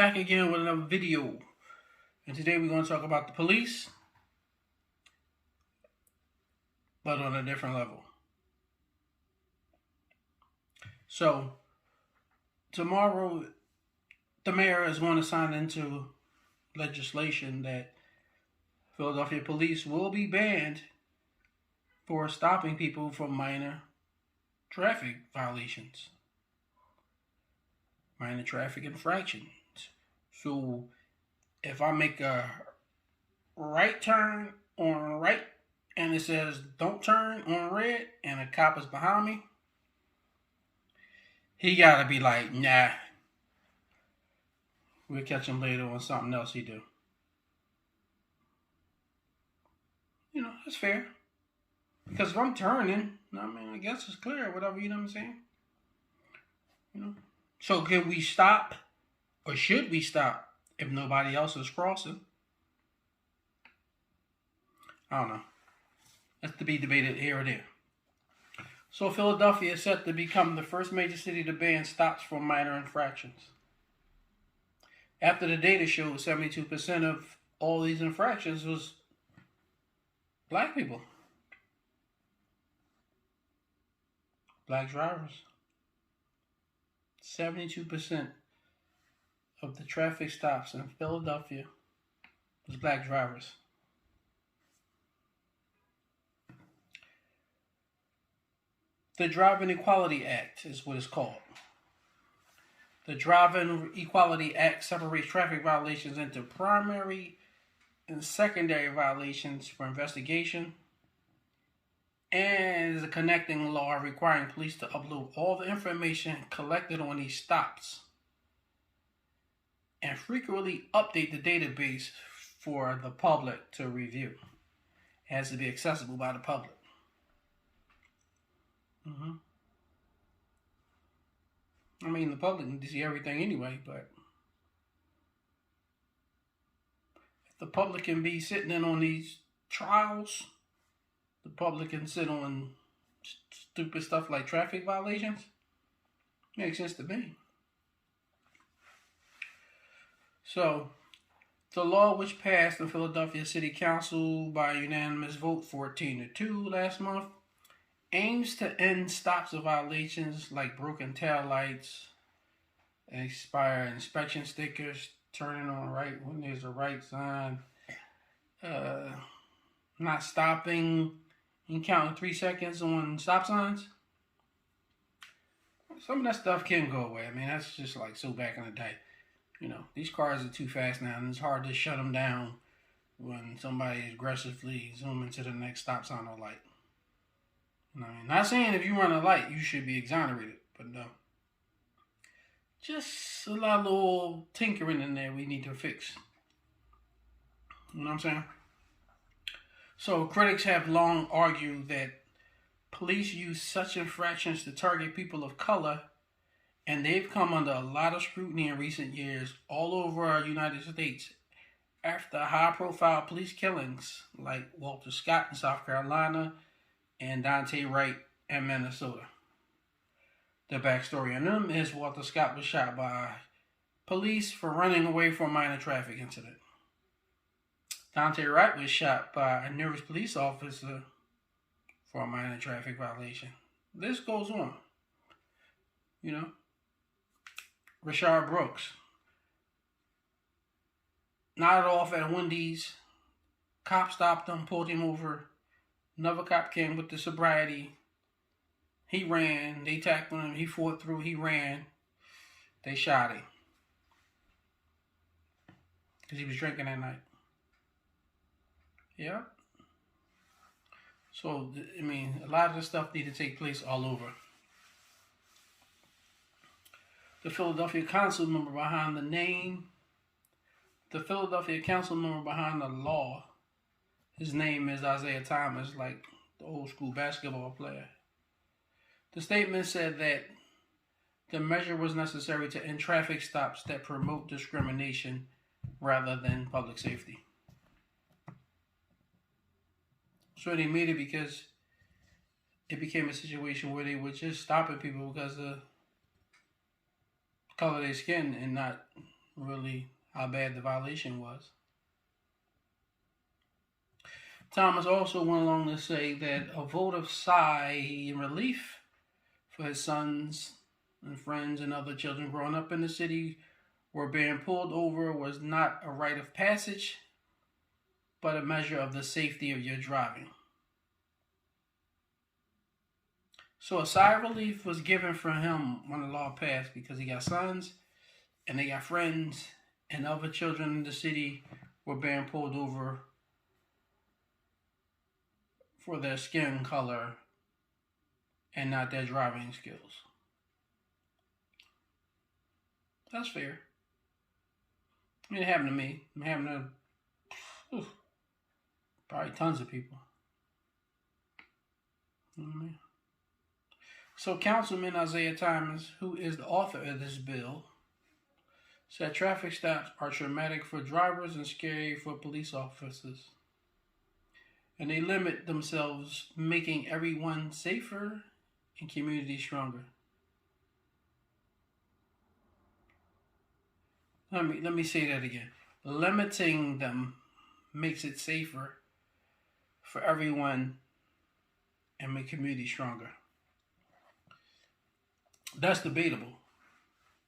back again with another video. And today we're going to talk about the police, but on a different level. So, tomorrow, the mayor is going to sign into legislation that Philadelphia police will be banned for stopping people from minor traffic violations, minor traffic infractions. So, if I make a right turn on right and it says don't turn on red and a cop is behind me, he gotta be like, nah, we'll catch him later on something else he do. You know, that's fair. Because if I'm turning, I guess it's clear, whatever, you know what I'm saying? You know. So can we stop, or should we stop, if nobody else is crossing? I don't know. That's to be debated here or there. So Philadelphia is set to become the first major city to ban stops for minor infractions. After the data showed 72% of all these infractions was black people. Black drivers. 72% of the traffic stops in Philadelphia was black drivers. The Driving Equality Act is what it's called. The Driving Equality Act separates traffic violations into primary and secondary violations for investigation, and is a connecting law requiring police to upload all the information collected on these stops and frequently update the database for the public to review. It has to be accessible by the public. The public can see everything anyway, but if the public can be sitting in on these trials, the public can sit on stupid stuff like traffic violations. Makes sense to me. So, the law, which passed the Philadelphia City Council by unanimous vote 14-2 last month, aims to end stops of violations like broken tail lights, expired inspection stickers, turning on right when there's a right sign, not stopping and counting 3 seconds on stop signs. Some of that stuff can go away. That's just like so back in the day. You know, these cars are too fast now, and it's hard to shut them down when somebody is aggressively zooming to the next stop sign or light. Not saying if you run a light, you should be exonerated, but no. Just a lot of little tinkering in there we need to fix. You know what I'm saying? So critics have long argued that police use such infractions to target people of color, and they've come under a lot of scrutiny in recent years all over our United States after high-profile police killings like Walter Scott in South Carolina and Daunte Wright in Minnesota. The backstory on them is Walter Scott was shot by police for running away from a minor traffic incident. Daunte Wright was shot by a nervous police officer for a minor traffic violation. This goes on. You know, Rayshard Brooks nodded off at Wendy's. Cop stopped him, pulled him over. Another cop came with the sobriety. He ran. They tackled him. He fought through. He ran. They shot him. Because he was drinking that night. Yeah. So, a lot of this stuff need to take place all over. The Philadelphia council member behind the law, his name is Isaiah Thomas, like the old school basketball player. The statement said that the measure was necessary to end traffic stops that promote discrimination rather than public safety. So they made it because it became a situation where they were just stopping people because of color of their skin and not really how bad the violation was. Thomas also went along to say that a vote of sigh and relief for his sons and friends and other children growing up in the city where being pulled over was not a rite of passage, but a measure of the safety of your driving. So a sigh of relief was given for him when the law passed because he got sons and they got friends and other children in the city were being pulled over for their skin color and not their driving skills. That's fair. I mean, it happened to me. It happened to probably tons of people. So Councilman Isaiah Thomas, who is the author of this bill, said traffic stops are traumatic for drivers and scary for police officers. And they limit themselves, making everyone safer and communities stronger. Let me say that again. Limiting them makes it safer for everyone and make communities stronger. That's debatable,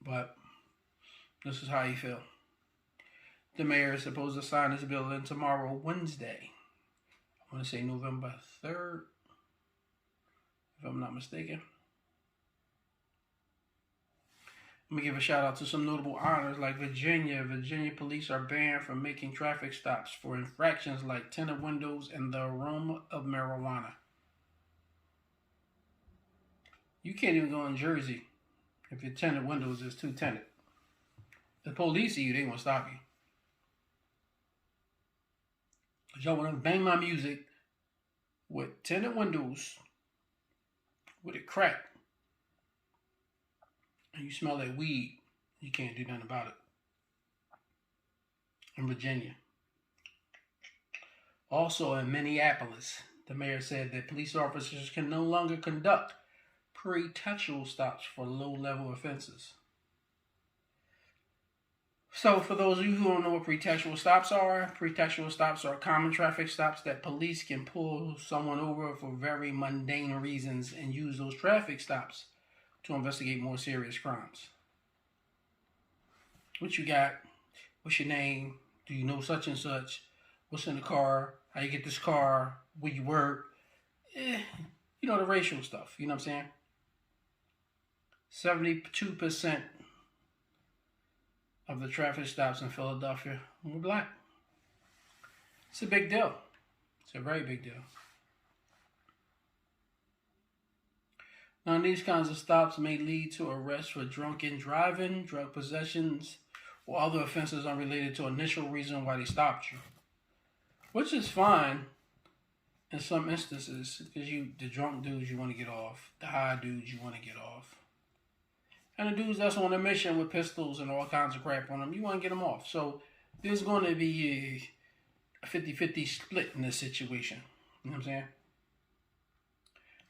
but this is how you feel. The mayor is supposed to sign this bill in tomorrow, Wednesday. I want to say November 3rd, if I'm not mistaken. Let me give a shout out to some notable honors like Virginia. Virginia police are banned from making traffic stops for infractions like tinted windows and the aroma of marijuana. You can't even go in Jersey if your tinted windows is too tinted. The police see you, they won't stop you. If y'all want to bang my music with tinted windows, with it cracked, and you smell like weed, you can't do nothing about it. In Virginia. Also in Minneapolis, the mayor said that police officers can no longer conduct pretextual stops for low-level offenses. So for those of you who don't know what pretextual stops are common traffic stops that police can pull someone over for very mundane reasons and use those traffic stops to investigate more serious crimes. What you got? What's your name? Do you know such and such? What's in the car? How you get this car? Where you work? You know, the racial stuff. You know what I'm saying? 72% of the traffic stops in Philadelphia were black. It's a big deal. It's a very big deal. Now, these kinds of stops may lead to arrests for drunken driving, drug possessions, or other offenses unrelated to initial reason why they stopped you. Which is fine in some instances, because the drunk dudes you want to get off, the high dudes you want to get off. And the dudes that's on a mission with pistols and all kinds of crap on them, you want to get them off. So there's going to be a 50-50 split in this situation. You know what I'm saying?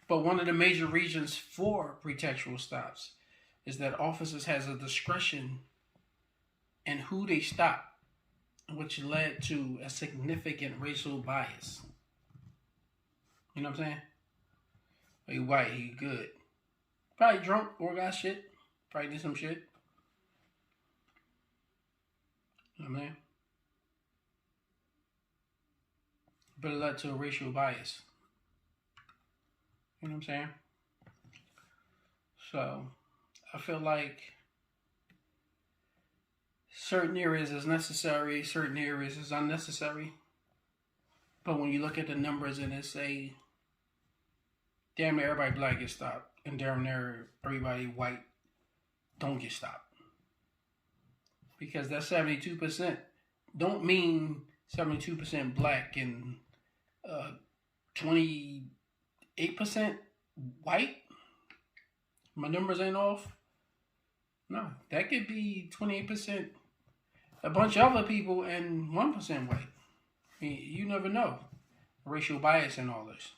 But one of the major reasons for pretextual stops is that officers has a discretion in who they stop, which led to a significant racial bias. You know what I'm saying? He white, he good. Probably drunk or got shit. Probably did some shit. You know what I mean? But it led to a racial bias. You know what I'm saying? So, I feel like certain areas is necessary, certain areas is unnecessary. But when you look at the numbers and it say, damn near everybody black gets stopped, and damn near everybody white don't get stopped. Because that 72% don't mean 72% black and 28% white. My numbers ain't off. No, that could be 28%, a bunch of other people, and 1% white. I mean, you never know. Racial bias and all this.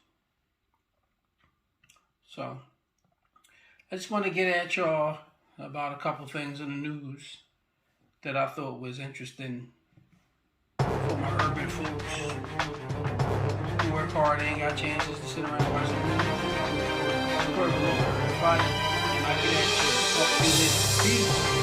So, I just want to get at y'all about a couple things in the news. that I thought was interesting for my urban folks who work hard, they ain't got chances to sit around and watch the movie. Support the local urban fight, and I get actually talk to this piece.